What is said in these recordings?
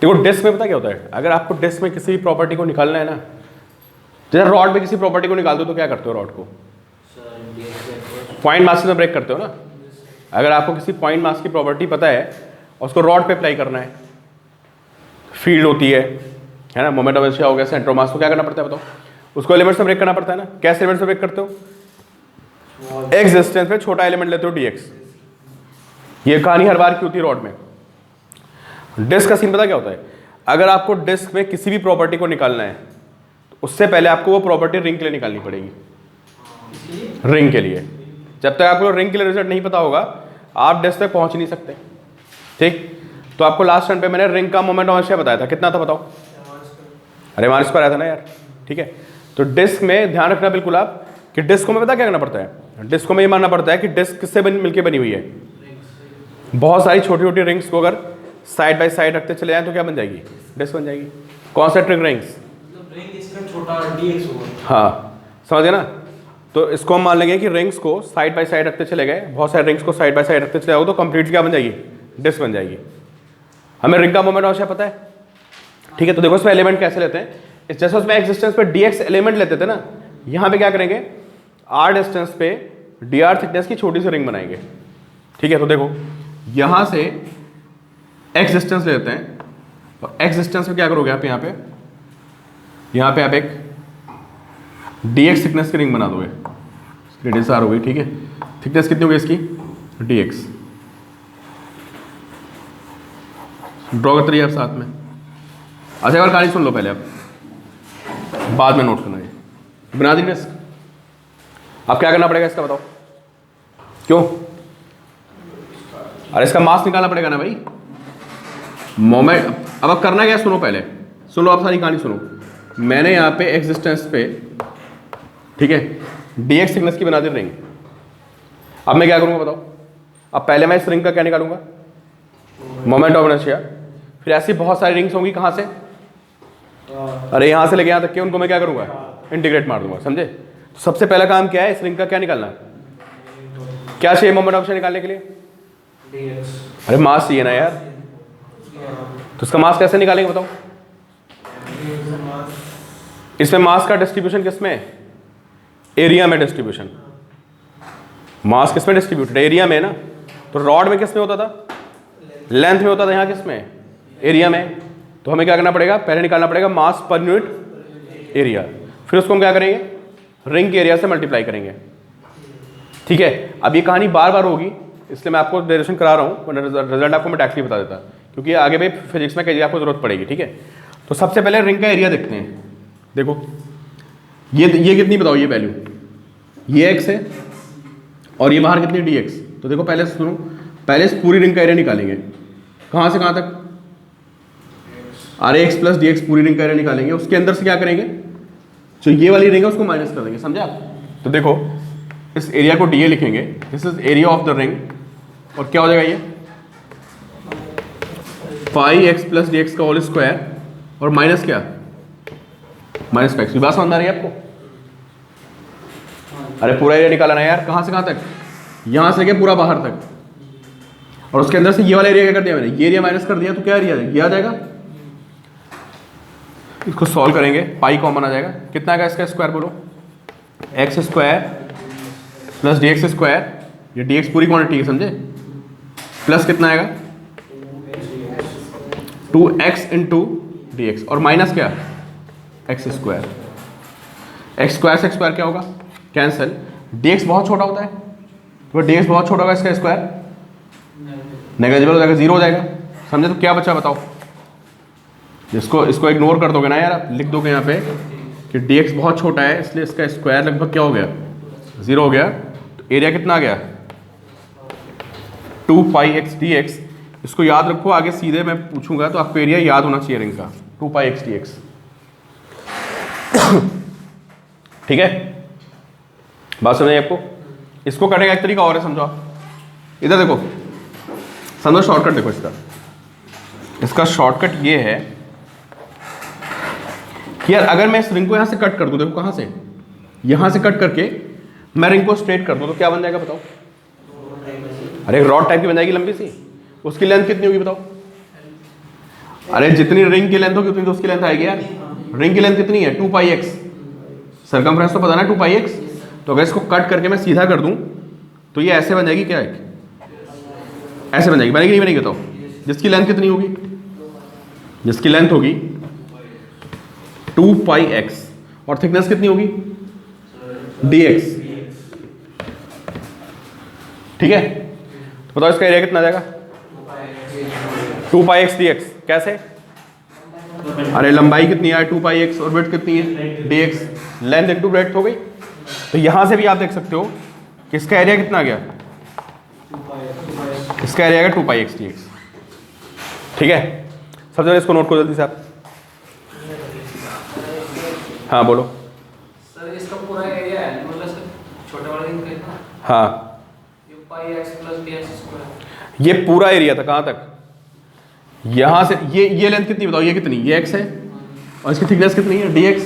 देखो डिस्क में पता क्या होता है, अगर आपको डिस्क में किसी भी प्रॉपर्टी को निकालना है ना, जैसे रॉड में किसी प्रॉपर्टी को निकाल दो तो क्या करते हो, रॉड को पॉइंट मास से ब्रेक करते हो ना। अगर आपको किसी पॉइंट मास की प्रॉपर्टी पता है और उसको रॉड पे अप्लाई करना है, फील्ड होती है ना, मोमेंट ऑफ इनर्शिया हो गया, सेंटर ऑफ मास, तो क्या करना पड़ता है बताओ, उसको एलिमेंट से ब्रेक करना पड़ता है ना। कैसे एलिमेंट से ब्रेक करते हो, एक्स डिस्टेंस पे छोटा एलिमेंट लेते हो dx। ये कहानी हर बार की होती है रॉड में। डिस्क का सीन पता क्या होता है, अगर आपको डिस्क में किसी भी प्रॉपर्टी को निकालना है तो उससे पहले आपको वो प्रॉपर्टी रिंग के लिए निकालनी पड़ेगी। रिंग के लिए, जब तक आपको रिंग के लिए रिजल्ट नहीं पता होगा आप डिस्क तक पहुंच नहीं सकते। ठीक, तो आपको लास्ट टर्न पे मैंने रिंग का मोमेंट ऑफ इनर्शिया बताया था, कितना था बताओ, अरे मार्स पर आया था ना यार। ठीक है, तो डिस्क में ध्यान रखना बिल्कुल आप कि डिस्क में पता क्या करना पड़ता है, डिस्क में ये मानना पड़ता है कि डिस्क किससे मिलकर बनी हुई है, बहुत सारी छोटी छोटी रिंग्स को अगर साइड बाय साइड रखते चले जाएं तो क्या बन जाएगी, डिस्क बन जाएगी। कॉन्सेंट्रिक रिंग्स, छोटा dx होगा। हाँ समझ गए ना। तो इसको हम मान लेंगे कि रिंग्स को साइड बाय साइड रखते चले गए, बहुत सारे रिंग्स को साइड बाय साइड रखते चले जाओ तो कंप्लीट क्या बन जाएगी, डिस्क बन जाएगी। हमें रिंग का मोमेंट अवश्य पता है। ठीक है, तो देखो इसमें एलिमेंट कैसे लेते हैं, इस जैसे उसमें एक्स डिस्टेंस पे dx एलिमेंट लेते थे ना, यहाँ पे क्या करेंगे, r डिस्टेंस पे dr थिकनेस की छोटी सी रिंग बनाएंगे। ठीक है, तो देखो यहाँ से x डिस्टेंस लेते हैं और x डिस्टेंस पे क्या करोगे आप, यहाँ पे आप एक dx थिकनेस की रिंग बना दोगे, रेडियस r हो गई। ठीक है, थिकनेस कितनी होगी इसकी, dx। ड्रॉ करते रहिए आप साथ में। अच्छा एक बार कहानी सुन लो पहले, आप बाद में नोट करना। ये बना दी डिस्क, अब क्या करना पड़ेगा इसका बताओ, क्यों, अरे इसका मास निकालना पड़ेगा ना भाई, मोमेंट। अब करना क्या, सुनो पहले, सुनो आप सारी कहानी सुनो। मैंने यहाँ पे एक्स डिस्टेंस पे, ठीक है, dx थिकनेस की बना दी रिंग। अब मैं क्या करूँगा बताओ, अब पहले मैं इस रिंग का क्या निकालूंगा, मोमेंट ऑफ इनर्शिया। फिर ऐसी बहुत सारी रिंग्स होंगी, कहाँ से, अरे यहाँ से लेके यहाँ तक के, उनको मैं क्या करूँगा, इंटीग्रेट मार दूंगा, समझे। तो सबसे पहला काम क्या है, इस रिंग का क्या निकालना है, क्या चाहिए मोमेंट ऑफ इनर्शिया निकालने के लिए, dx। अरे मास चाहिए ना यार, तो इसका मास कैसे निकालेंगे बताओ। इसमें मास का डिस्ट्रीब्यूशन किसमें है, एरिया में डिस्ट्रीब्यूशन, मास किसमें डिस्ट्रीब्यूटेड, एरिया में ना। तो रॉड में किसमें होता था, लेंथ में होता था, यहाँ किसमें, एरिया में। तो हमें क्या करना पड़ेगा, पहले निकालना पड़ेगा मास पर यूनिट एरिया, फिर उसको हम क्या करेंगे, रिंग के एरिया से मल्टीप्लाई करेंगे। ठीक है, अब ये कहानी बार बार होगी इसलिए मैं आपको डेरिवेशन करा रहा हूँ, रिजल्ट आपको मैं डायरेक्टली बता देता, क्योंकि आगे भी फिजिक्स में कई आपको जरूरत पड़ेगी। ठीक है, तो सबसे पहले रिंग का एरिया देखते हैं। देखो ये कितनी बताओ, ये वैल्यू, ये x है और ये बाहर कितनी dx। तो देखो पहले सुनो, पहले इस पूरी रिंग का एरिया निकालेंगे, कहाँ से कहाँ तक, अरे x प्लस dx पूरी रिंग का एरिया निकालेंगे। उसके अंदर से क्या करेंगे, जो ये वाली रिंग है उसको माइनस कर देंगे, समझे आप। तो देखो इस एरिया को dA लिखेंगे, this is area of the ring, और क्या हो जाएगा ये पाई x प्लस dx का होल स्क्वायर और माइनस क्या, माइनस x। बात समझ आ रही है आपको, अरे पूरा एरिया निकालना है यार, कहाँ से कहाँ तक, यहाँ से क्या पूरा बाहर तक, और उसके अंदर से ये वाला एरिया क्या कर दिया मैंने, ये एरिया माइनस कर दिया, तो क्या एरिया ये आ जाएगा। इसको सॉल्व करेंगे, पाई कॉमन आ जाएगा, कितना आएगा इसका स्क्वायर बोलो, x square plus D x square, ये डी एक्स पूरी क्वांटिटी है समझे, प्लस कितना आएगा 2x इंटू डी एक्स, और माइनस क्या एक्स स्क्वायर। एक्स स्क्वायर से स्क्वायर क्या होगा, कैंसिल। डी एक्स बहुत छोटा होता है, तो डी एक्स बहुत छोटा होगा, इसका स्क्वायर नेगेटिव हो जाएगा, जीरो हो जाएगा, समझे। तो क्या बचा बताओ, इसको इग्नोर कर दोगे ना यार, आप लिख दोगे यहाँ पे कि dx बहुत छोटा है इसलिए इसका स्क्वायर लगभग क्या हो गया, जीरो हो गया। तो एरिया कितना आ गया 2 पाई एक्स डी एक्स। इसको याद रखो, आगे सीधे मैं पूछूंगा तो आपको एरिया याद होना चाहिए रिंग का, 2 पाई एक्स डी एक्स। ठीक है, बात समझे आपको। इसको करने का एक तरीका और है, समझो आप इधर देखो, समझो शॉर्टकट देखो इसका शॉर्टकट ये है कि यार अगर मैं इस रिंग को यहां से कट कर दूं, देखो कहां से, यहां से कट करके मैं रिंग को स्ट्रेट कर दूं तो क्या बन जाएगा बताओ, अरे एक रॉड टाइप की बन जाएगी लंबी सी, उसकी लेंथ कितनी होगी बताओ, अरे जितनी रिंग की लेंथ होगी उतनी तो उसकी लेंथ आएगी यार। रिंग की लेंथ कितनी है 2πx, सर्कमफ्रेंस तो पता ना 2πx। तो अगर इसको कट करके मैं सीधा कर दूं तो ये ऐसे बन जाएगी क्या, ऐसे बन जाएगी, बनेगी नहीं बनेगी बताओ। जिसकी लेंथ कितनी होगी, जिसकी लेंथ होगी 2πx और थिकनेस कितनी होगी dx, ठीक है। तो बताओ इसका एरिया कितना आ जाएगा 2πx dx। कैसे, अरे लंबाई कितनी है 2πx और विड्थ कितनी है dx, लेंथ इनटू ब्रेड्थ हो गई। तो यहां से भी आप देख सकते हो कि इसका एरिया कितना आ गया, इसका एरिया आएगा 2πx dx, ठीक है। सबसे पहले इसको नोट करो जल्दी से आप। हाँ बोलो। सर इसका पूरा एरिया है मतलब छोटे वाले रिंग का इतना, हाँ ये पाई एक्स प्लस dx स्क्वायर, ये पूरा एरिया था, कहाँ तक, यहाँ से ये लेंथ कितनी बताओ, ये कितनी, ये x है और इसकी थिकनेस कितनी है dx।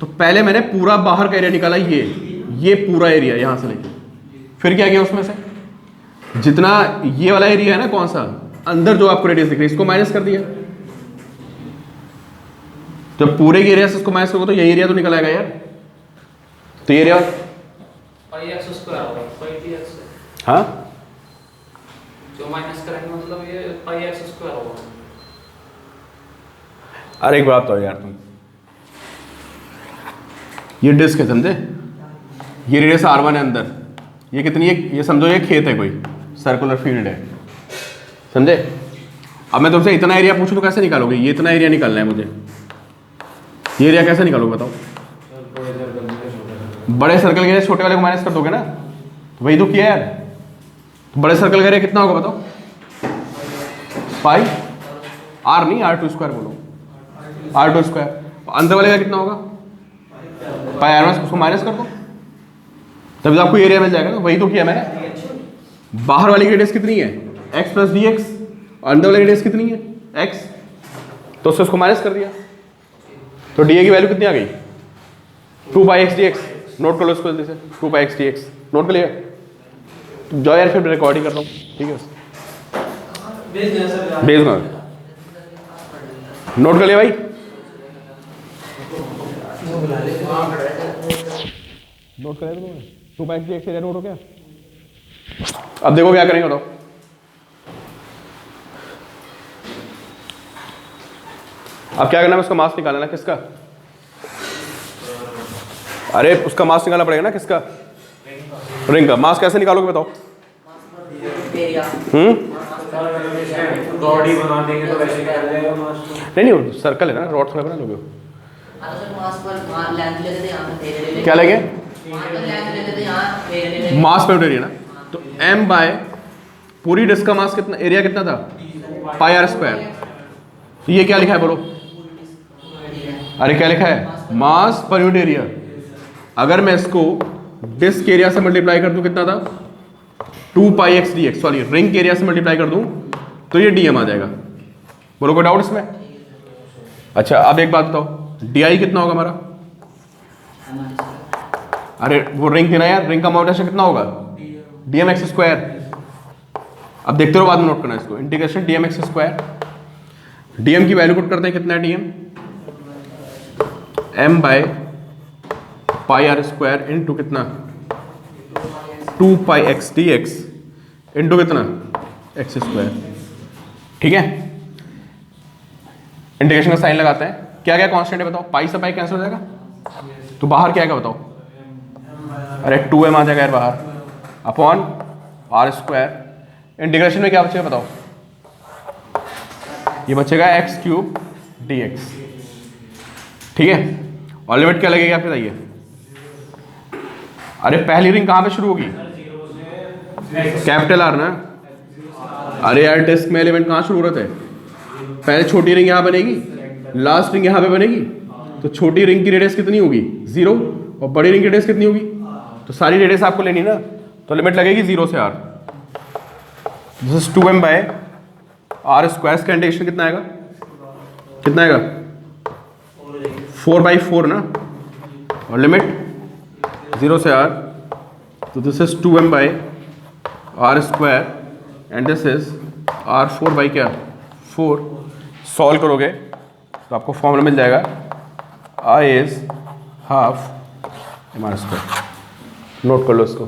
तो पहले मैंने पूरा बाहर का एरिया निकाला, ये पूरा एरिया यहाँ से लेके, फिर क्या किया उसमें से जितना ये वाला एरिया है ना, कौन सा अंदर जो आपको रेडियस दिख रही है, इसको माइनस कर दिया। तो पूरे के एरिया से इसको माइनस करोगे तो ये एरिया तो निकल आएगा यार। तो ये एरिया पाई एक्स स्क्वायर होगा, पाई dx, हाँ जो माइनस करेंगे मतलब ये पाई एक्स स्क्वायर होगा। अरे एक बात तो यार तुम, ये डिस्क है समझे, ये रेडियस r1 है अंदर, ये कितनी है, ये समझो ये खेत है, कोई सर्कुलर फील्ड है, समझे। अब मैं तुमसे इतना एरिया पूछूं तो कैसे निकालोगे, ये इतना एरिया निकालना है मुझे, ये एरिया कैसे निकालोगे बताओ। बड़े सर्कल के एरिया छोटे वाले को माइनस कर दोगे ना, तो वही तो किया यार। तो बड़े सर्कल का एरिया कितना होगा बताओ, पाई r नहीं r2 स्क्वायर बोलो, r2 स्क्वायर। अंदर वाले का कितना होगा पाई r1, उसको माइनस कर दो तभी तो आपको एरिया मिल जाएगा ना, वही तो किया मैंने। बाहर वाली की रेडियस कितनी है x प्लस dx और अंदर वाली रेडियस कितनी है x, तो उससे उसको माइनस कर दिया। तो dA की वैल्यू कितनी आ गई 2πx dx। नोट कर लो इसको जल्दी से, 2πx dx नोट कर लिया। तो जाओ यार फिर रिकॉर्डिंग कर रहा हूँ, ठीक है भेज दो, नोट कर लिया भाई। नोट कर लिया 2πx dx एरिया नोट हो गया। अब देखो क्या करेंगे बताओ। अब क्या करना है, उसका मास निकालना है, किसका, अरे उसका मास निकालना पड़ेगा ना, किसका, रिंग का। मास कैसे निकालोगे बताओ। बॉडी बना देंगे तो वैसे निकल जाएगा मास तो। नहीं सर्कल है ना, रॉड थोड़ा बना लोगे। क्या लेंगे, मास पर एरिया ना, तो m बाय पूरी डिस्क का मास कितना, एरिया कितना था पाई r स्क्वायर। तो ये क्या लिखा है बोलो, अरे क्या लिखा है मास पर यूनिट एरिया। अगर मैं इसको डिस्क एरिया से मल्टीप्लाई कर दूं कितना था 2πx dx, सॉरी रिंग के एरिया से मल्टीप्लाई कर दूं तो ये dm आ जाएगा। बोलो कोई डाउट इसमें। अच्छा अब एक बात बताओ, di कितना होगा हमारा, अरे वो रिंग थी ना यार, रिंग का मॉड्यूलेशन कितना होगा dmx स्क्वायर। अब देखते रहो बाद में नोट करना इसको, इंटीग्रेशन dmx स्क्वायर। dm की वैल्यू पुट करते हैं, कितना है dm, m by pi r square into कितना 2πx dx इंटू कितना x स्क्वायर, ठीक है। इंटीग्रेशन का साइन लगाते हैं। क्या क्या कांस्टेंट है बताओ, पाई से पाई कैंसिल हो जाएगा, तो बाहर क्या आएगा बताओ, अरे 2m आ जाएगा यार बाहर, अपॉन r स्क्वायर। इंटीग्रेशन में क्या बचेगा बताओ, ये बचेगा x³ dx, ठीक है। और लिमिट क्या लगेगी आप बताइए। अरे पहली रिंग कहाँ पे शुरू होगी, कैपिटल R ना। अरे यार डिस्क में एलिमेंट कहाँ शुरू हो रहे थे, पहले छोटी रिंग यहाँ बनेगी, लास्ट रिंग यहाँ पे बनेगी। तो छोटी रिंग की रेडियस कितनी होगी 0 और बड़ी रिंग की रेडियस कितनी होगी, तो सारी रेडियस आपको लेनी ना, तो लिमिट लगेगी 0 से r। This is 2m by r square का इंटीग्रेशन कितना आएगा, कितना आएगा 4/4 ना, और लिमिट 0 से r। तो this is 2m by r square and this is r4 by क्या 4 सॉल्व करोगे तो आपको फॉर्मूला मिल जाएगा I is half m r square. Note कर लो इसको।